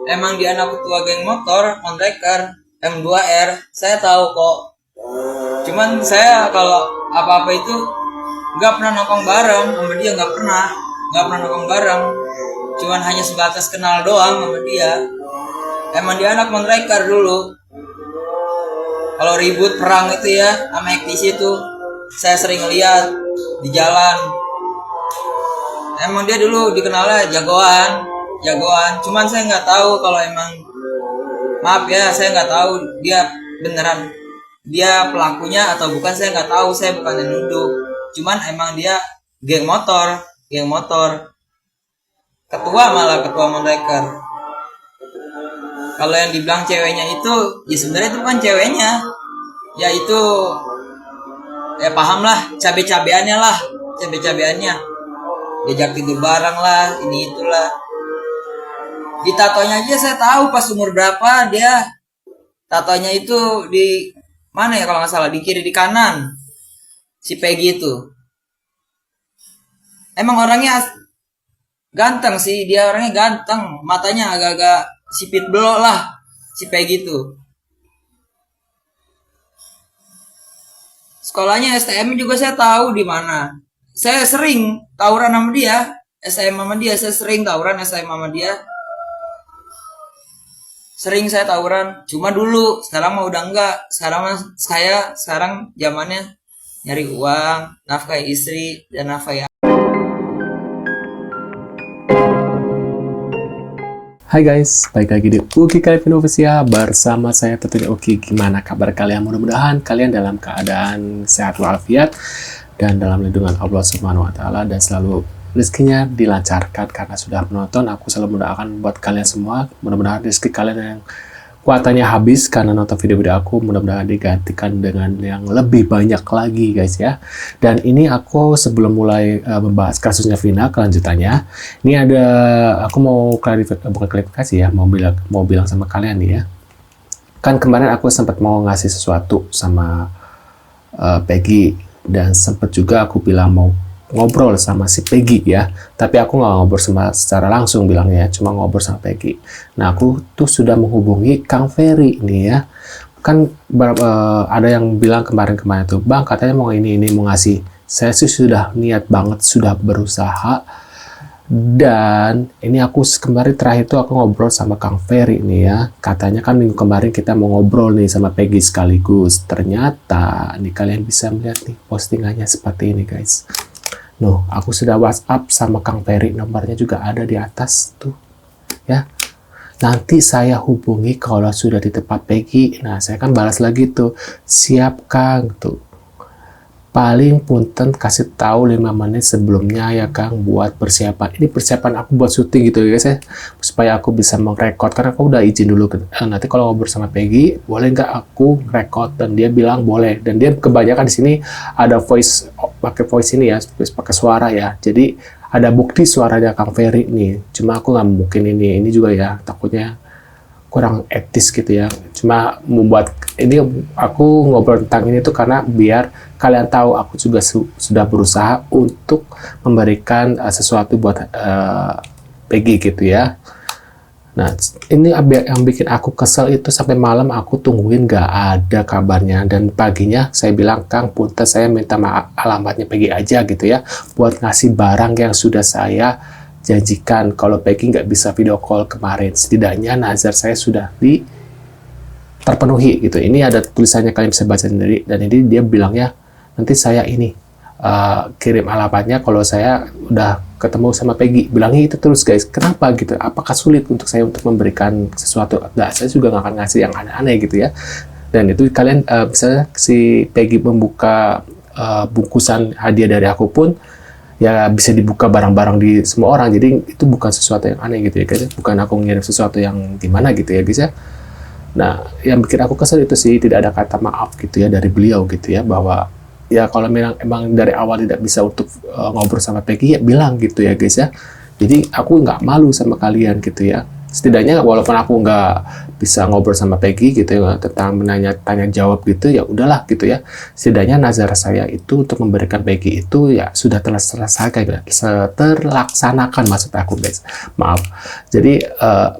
emang dia anak ketua geng motor, Monreker, M2R, saya tahu kok. Cuman saya kalau apa-apa itu nggak pernah nongkrong bareng sama dia, nggak pernah nongkrong bareng. Cuman hanya sebatas kenal doang sama dia. Emang dia anak Monreker dulu. Kalau ribut perang itu ya, sama Ektis itu, saya sering lihat di jalan. Emang dia dulu dikenalnya jagoan. Cuman saya nggak tahu kalau emang, maaf ya, saya nggak tahu dia beneran dia pelakunya atau bukan, saya nggak tahu, saya bukan yang nuduh. Cuman emang dia geng motor, ketua Monreker. Kalau yang dibilang ceweknya itu, ya sebenarnya itu bukan ceweknya, ya itu, ya paham lah, cabe-cabeannya, diajak tidur bareng lah, ini itulah. Di tatonya aja saya tahu pas umur berapa dia. Tatonya itu di mana ya kalau nggak salah, di kiri di kanan si Peggy itu. Emang orangnya ganteng sih, dia orangnya ganteng, matanya agak-agak sipit belok lah si Peggy itu. Sekolahnya STM juga saya tahu di mana. Saya sering tawuran sama dia, STM sama dia, saya sering tawuran STM sama dia. Sering saya tawuran, cuma dulu, sekarang mah udah enggak. Sekarang zamannya nyari uang, nafkahi istri dan nafkahi. Hai guys, balik lagi di Uki Calvin Official bersama saya tentunya Uki. Gimana kabar kalian? Mudah-mudahan kalian dalam keadaan sehat walafiat dan dalam lindungan Allah Subhanahu wa taala dan selalu rezekinya dilancarkan. Karena sudah menonton, aku selalu mendoakan buat kalian semua, mudah-mudahan rezeki kalian yang kuatannya habis karena nonton video-video aku, mudah-mudahan digantikan dengan yang lebih banyak lagi guys ya. Dan ini aku sebelum mulai membahas kasusnya Vina kelanjutannya, ini ada aku mau klarifikasi ya, mau bilang sama kalian nih ya. Kan kemarin aku sempat mau ngasih sesuatu sama Peggy, dan sempat juga aku bilang mau ngobrol sama si Peggy ya, tapi aku nggak ngobrol secara langsung bilangnya, cuma ngobrol sama Peggy. Nah aku tuh sudah menghubungi Kang Ferry nih ya, kan ada yang bilang kemarin tuh, Bang katanya mau ini mau ngasih. Saya sih sudah niat banget, sudah berusaha, dan ini aku kemarin terakhir tuh aku ngobrol sama Kang Ferry nih ya, katanya kan minggu kemarin kita mau ngobrol nih sama Peggy sekaligus. Ternyata nih kalian bisa melihat nih postingannya seperti ini guys. Noh, aku sudah WhatsApp sama Kang Ferry, nomornya juga ada di atas tuh ya. Nanti saya hubungi kalau sudah di tempat Peggy. Nah, saya kan balas lagi tuh, siap Kang tuh. Paling punten kasih tahu 5 menit sebelumnya ya Kang buat persiapan. Ini persiapan aku buat syuting gitu ya guys ya, supaya aku bisa merekod, karena aku udah izin dulu. Nanti kalau ngobrol sama Peggy, boleh nggak aku record? Dan dia bilang boleh. Dan dia kebanyakan di sini ada pakai voice ini ya, pakai suara ya. Jadi ada bukti suaranya Kang Ferry nih. Cuma aku nggak mungkin ini juga ya, takutnya kurang etis gitu ya. Cuma membuat ini, aku ngobrol tentang ini tuh karena biar kalian tahu aku juga sudah berusaha untuk memberikan sesuatu buat Peggy gitu ya. Nah ini yang bikin aku kesel itu, sampai malam aku tungguin gak ada kabarnya, dan paginya saya bilang, Kang punten saya minta maaf, alamatnya Peggy aja gitu ya, buat ngasih barang yang sudah saya janjikan. Kalau Peggy nggak bisa video call kemarin, setidaknya nazar saya sudah terpenuhi gitu. Ini ada tulisannya, kalian bisa baca sendiri. Dan ini dia bilangnya, nanti saya kirim alamatnya kalau saya udah ketemu sama Peggy. Bilangnya itu terus guys. Kenapa gitu? Apakah sulit untuk saya untuk memberikan sesuatu? Nggak, saya juga nggak akan ngasih yang aneh-aneh gitu ya. Dan itu kalian misalnya si Peggy membuka bungkusan hadiah dari aku pun ya bisa dibuka barang-barang di semua orang. Jadi itu bukan sesuatu yang aneh gitu ya guys. Bukan aku ngirim sesuatu yang gimana gitu ya guys ya. Nah yang bikin aku kesel itu sih, tidak ada kata maaf gitu ya dari beliau gitu ya, bahwa ya kalau emang dari awal tidak bisa untuk ngobrol sama Peggy ya bilang gitu ya guys ya. Jadi aku nggak malu sama kalian gitu ya. setidaknya walaupun aku nggak bisa ngobrol sama Peggy gitu ya tentang tanya jawab gitu, ya udahlah gitu ya, setidaknya nazar saya itu untuk memberikan Peggy itu ya sudah terlaksanakan, maksud aku guys, maaf. Jadi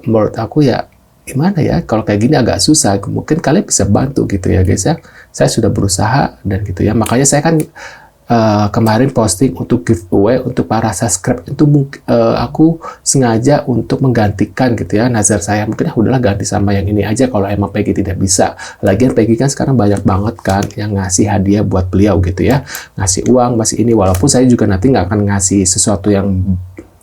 menurut aku ya gimana ya, kalau kayak gini agak susah, mungkin kalian bisa bantu gitu ya guys ya. Saya sudah berusaha dan gitu ya, makanya saya kan kemarin posting untuk giveaway untuk para subscribe itu aku sengaja untuk menggantikan gitu ya nazar saya, mungkin udahlah ganti sama yang ini aja kalau emang Peggy tidak bisa. Lagian Peggy kan sekarang banyak banget kan yang ngasih hadiah buat beliau gitu ya, ngasih uang masih ini, walaupun saya juga nanti nggak akan ngasih sesuatu yang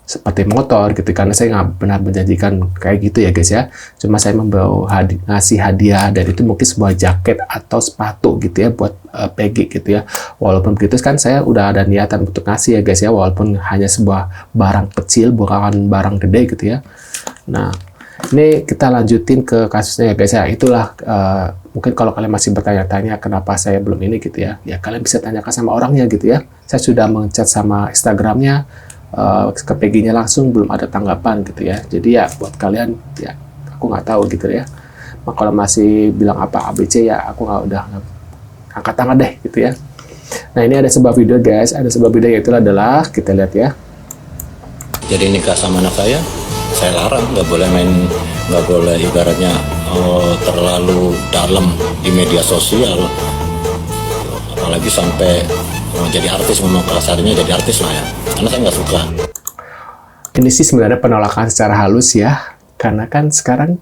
seperti motor gitu karena saya nggak benar menjanjikan kayak gitu ya guys ya, cuma saya membawa ngasih hadiah dan itu mungkin sebuah jaket atau sepatu gitu ya buat Peggy gitu ya. Walaupun begitu kan saya udah ada niatan untuk ngasih ya guys ya, walaupun hanya sebuah barang kecil bukan barang gede gitu ya. Nah ini kita lanjutin ke kasusnya ya guys ya. Itulah mungkin kalau kalian masih bertanya-tanya kenapa saya belum ini gitu ya, ya kalian bisa tanyakan sama orangnya gitu ya. Saya sudah mengchat sama Instagramnya, ke Peggy-nya langsung belum ada tanggapan gitu ya. Jadi ya buat kalian ya aku nggak tahu gitu ya. Nah, kalau masih bilang apa ABC ya aku udah angkat tangan deh gitu ya. Nah ini ada sebuah video guys, ada sebuah video yaitu adalah kita lihat ya. Jadi nikah sama anak saya larang, nggak boleh main, nggak boleh ibaratnya terlalu dalam di media sosial, apalagi sampai jadi artis, ngomong kasarnya jadi artis lah ya, karena saya nggak suka. Ini sih sebenarnya penolakan secara halus ya, karena kan sekarang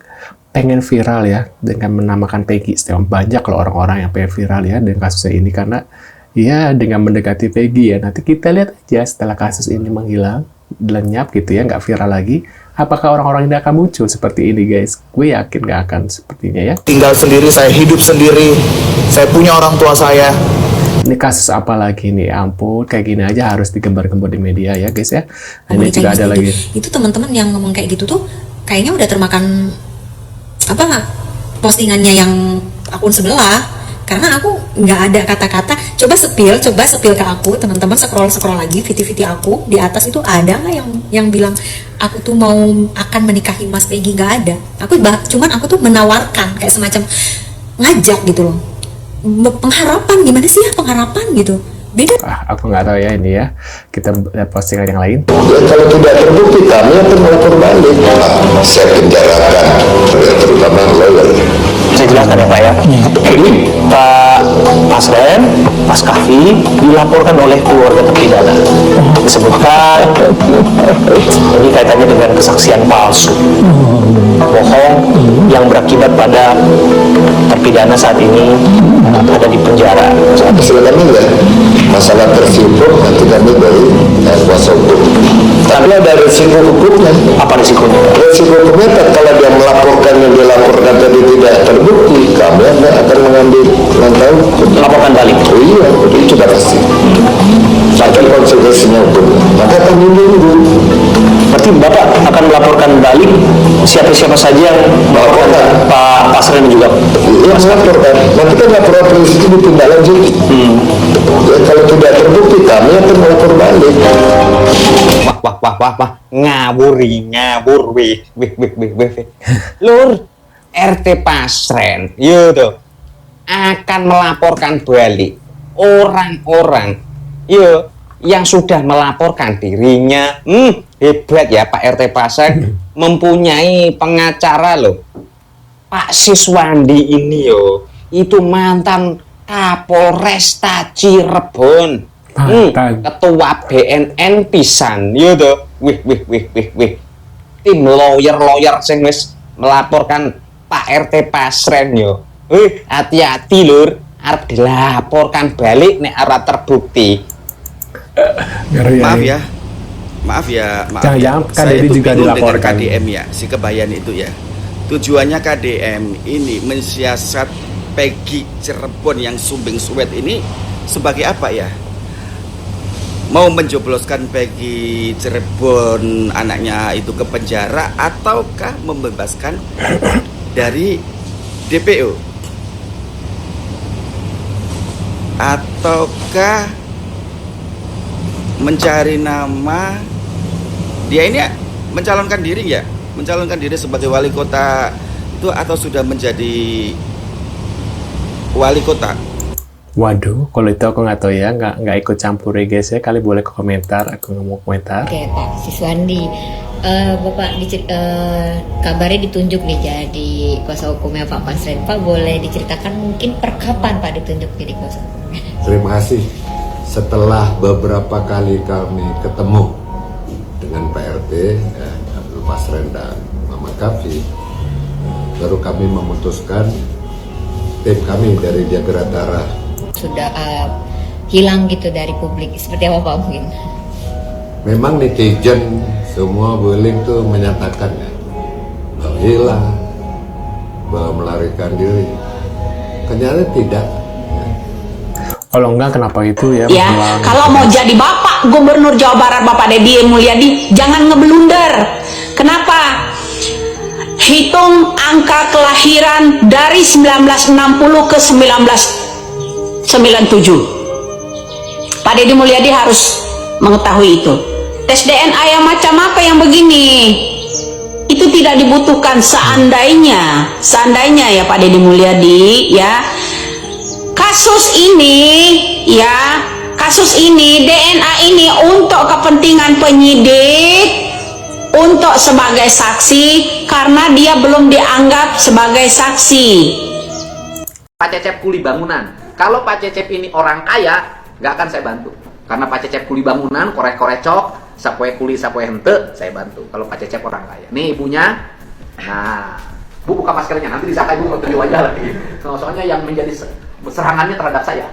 pengen viral ya dengan menamakan Peggy. Banyak loh orang-orang yang pengen viral ya dengan kasusnya ini, karena ya dengan mendekati Peggy ya. Nanti kita lihat aja setelah kasus ini menghilang, lenyap gitu ya, nggak viral lagi, apakah orang-orang ini akan muncul seperti ini guys? Gue yakin nggak akan sepertinya ya. Tinggal sendiri, saya hidup sendiri, saya punya orang tua saya. Ini kasus apa lagi nih? Ampun, kayak gini aja harus digembar-gembor di media ya guys ya. Nah, ini juga ada lagi. Itu teman-teman yang ngomong kayak gitu tuh kayaknya udah termakan apa postingannya yang akun sebelah, karena aku nggak ada kata-kata. Coba sepil ke aku, teman-teman scroll lagi video aku di atas itu ada nggak yang bilang aku tuh mau akan menikahi Mas Peggy? Nggak ada. Cuman aku tuh menawarkan kayak semacam ngajak gitu loh. Pengharapan, gimana sih ya pengharapan gitu, beda. Aku nggak tahu ya ini ya, kita lihat postingan yang lain. Ya, kalau tidak terbukti kami akan melapor balik. Saya penjarakan, terutama lawyer. Saya jelaskan ya Pak ya. Jadi Pak Pasren, Mas Kahfi dilaporkan oleh keluarga terpidana. Disebutkan ini kaitannya dengan kesaksian palsu, bohong yang berakibat pada terpidana saat ini ada di penjara. Silakan ya, masalah tersebut nanti kami dari kuasa hukum. Tapi ada risiko hukumnya. Apa risikonya? Risiko hukumnya kalau dia melaporkan yang dia laporkan tadi tidak terbukti, kami akan mengambil langkah hukum. Laporkan balik. Oh iya, itu sudah pasti. Sampai konsekuensinya hukum. Maka kami menunggu. Berarti Bapak akan melaporkan balik siapa-siapa saja yang melaporkan Pak Pasren juga? Iya, melaporkan. Nanti kan laporan polisi itu ditindaklanjuti. Ya, kalau tidak terbukti, kami akan melapor balik. Wah, ngabur, wih. Lur, RT Pasren, tuh, akan melaporkan balik orang-orang, yang sudah melaporkan dirinya. Hebat ya Pak RT Pasren, mempunyai pengacara loh. Pak Siswandi ini itu mantan Kapolresta Cirebon. Ketua BNN pisan, tuh. Wih. Tim lawyer sing wis melaporkan Pak RT Pasren hati-hati lur, arep dilaporkan balik nek ora terbukti. Maaf ya. Jangan-jangan Saya KDM tuh juga bingung dengan dilaporkan. KDM ya, si kebayan itu ya. Tujuannya KDM ini mensiasat Peggy Cirebon yang sumbing suwet ini sebagai apa ya? Mau menjobloskan Peggy Cirebon anaknya itu ke penjara, ataukah membebaskan dari DPO, ataukah mencari nama? Dia ini mencalonkan diri ya mencalonkan diri sebagai wali kota itu atau sudah menjadi wali kota? Waduh, kalau itu aku nggak tahu ya, nggak ikut campur ya guys ya. Kali boleh ke komentar, aku nggak mau komentar. Oke Pak Siswandi, Bapak kabarnya ditunjuk nih jadi kuasa hukumnya Pak Pasren. Pak boleh diceritakan mungkin per kapan Pak ditunjuk jadi kuasa hukumnya? Terima kasih. Setelah beberapa kali kami ketemu dengan Pak RT, Abdul Pasren dan Mama Kafi, baru kami memutuskan tim kami dari Jagadara Sudah hilang gitu dari publik, seperti apa Pak mungkin? memang netizen semua bullying tuh menyatakan ya bahwa hilang, bahwa melarikan diri. Ternyata tidak. Kalau enggak kenapa itu ya? Ya, kalau mau jadi Bapak Gubernur Jawa Barat Bapak Deddy Mulyadi, jangan ngeblunder. Kenapa? Hitung angka kelahiran dari 1960 ke 1997. Pak Deddy Mulyadi harus mengetahui itu. Tes DNA yang macam apa yang begini? Itu tidak dibutuhkan seandainya ya Pak Deddy Mulyadi ya. Kasus ini DNA ini untuk kepentingan penyidik, untuk sebagai saksi karena dia belum dianggap sebagai saksi. Pak Cecep kuli bangunan. Kalau Pak Cecep ini orang kaya, nggak akan saya bantu. Karena Pak Cecep kuli bangunan, korek-korecok, sapoe kuli sapoe hente, saya bantu. Kalau Pak Cecep orang kaya. Nih ibunya, nah, Bu buka maskernya, nanti disangka Ibu foto di wajah lagi. Soalnya yang menjadi serangannya terhadap saya.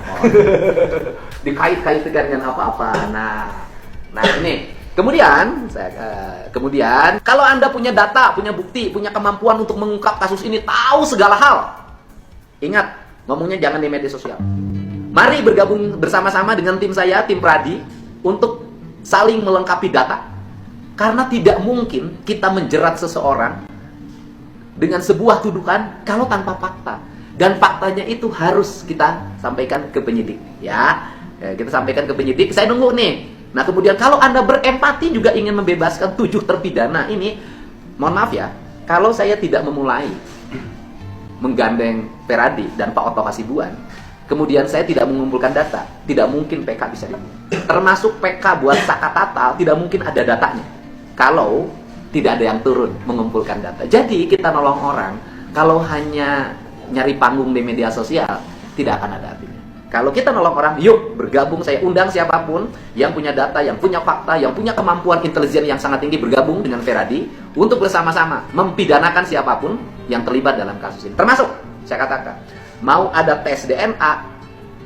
Dikait-kait dengan apa-apa. Nah ini. Kemudian kalau Anda punya data, punya bukti, punya kemampuan untuk mengungkap kasus ini, tahu segala hal. Ingat, ngomongnya jangan di media sosial. Mari bergabung bersama-sama dengan tim saya, tim Pradi, untuk saling melengkapi data. Karena tidak mungkin kita menjerat seseorang dengan sebuah tuduhan kalau tanpa fakta. Dan faktanya itu harus kita sampaikan ke penyidik. Ya, kita sampaikan ke penyidik. Saya nunggu nih. Nah kemudian kalau Anda berempati juga ingin membebaskan 7 terpidana ini, mohon maaf ya, kalau saya tidak memulai menggandeng Peradi dan Pak Otto Hasibuan, kemudian saya tidak mengumpulkan data, tidak mungkin PK bisa dibuat. Termasuk PK buat Sakatata, tidak mungkin ada datanya kalau tidak ada yang turun mengumpulkan data. Jadi kita nolong orang, kalau hanya nyari panggung di media sosial, tidak akan ada artinya. Kalau kita nolong orang, yuk bergabung, saya undang siapapun yang punya data, yang punya fakta, yang punya kemampuan intelijen yang sangat tinggi, bergabung dengan Peradi untuk bersama-sama mempidanakan siapapun yang terlibat dalam kasus ini. Termasuk, saya katakan, mau ada tes DNA,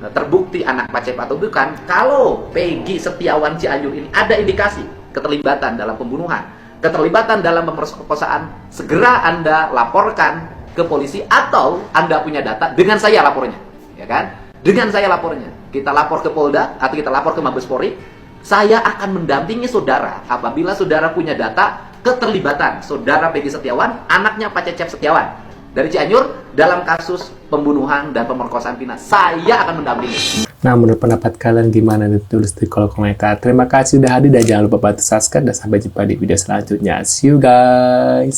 terbukti anak Pak Cecep atau bukan, kalau Peggy Setiawan Cianjur ini ada indikasi keterlibatan dalam pembunuhan, keterlibatan dalam pemerkosaan, segera Anda laporkan ke polisi atau Anda punya data, dengan saya lapornya, ya kan? Dengan saya lapornya, kita lapor ke Polda atau kita lapor ke Mabes Polri, saya akan mendampingi saudara apabila saudara punya data keterlibatan saudara Peggy Setiawan, anaknya Pak Cecep Setiawan dari Cianjur dalam kasus pembunuhan dan pemerkosaan Vina. Saya akan mendampingi. Nah, menurut pendapat kalian gimana? Tulis di kolom komentar. Terima kasih sudah hadir dan jangan lupa bantu subscribe dan sampai jumpa di video selanjutnya. See you guys.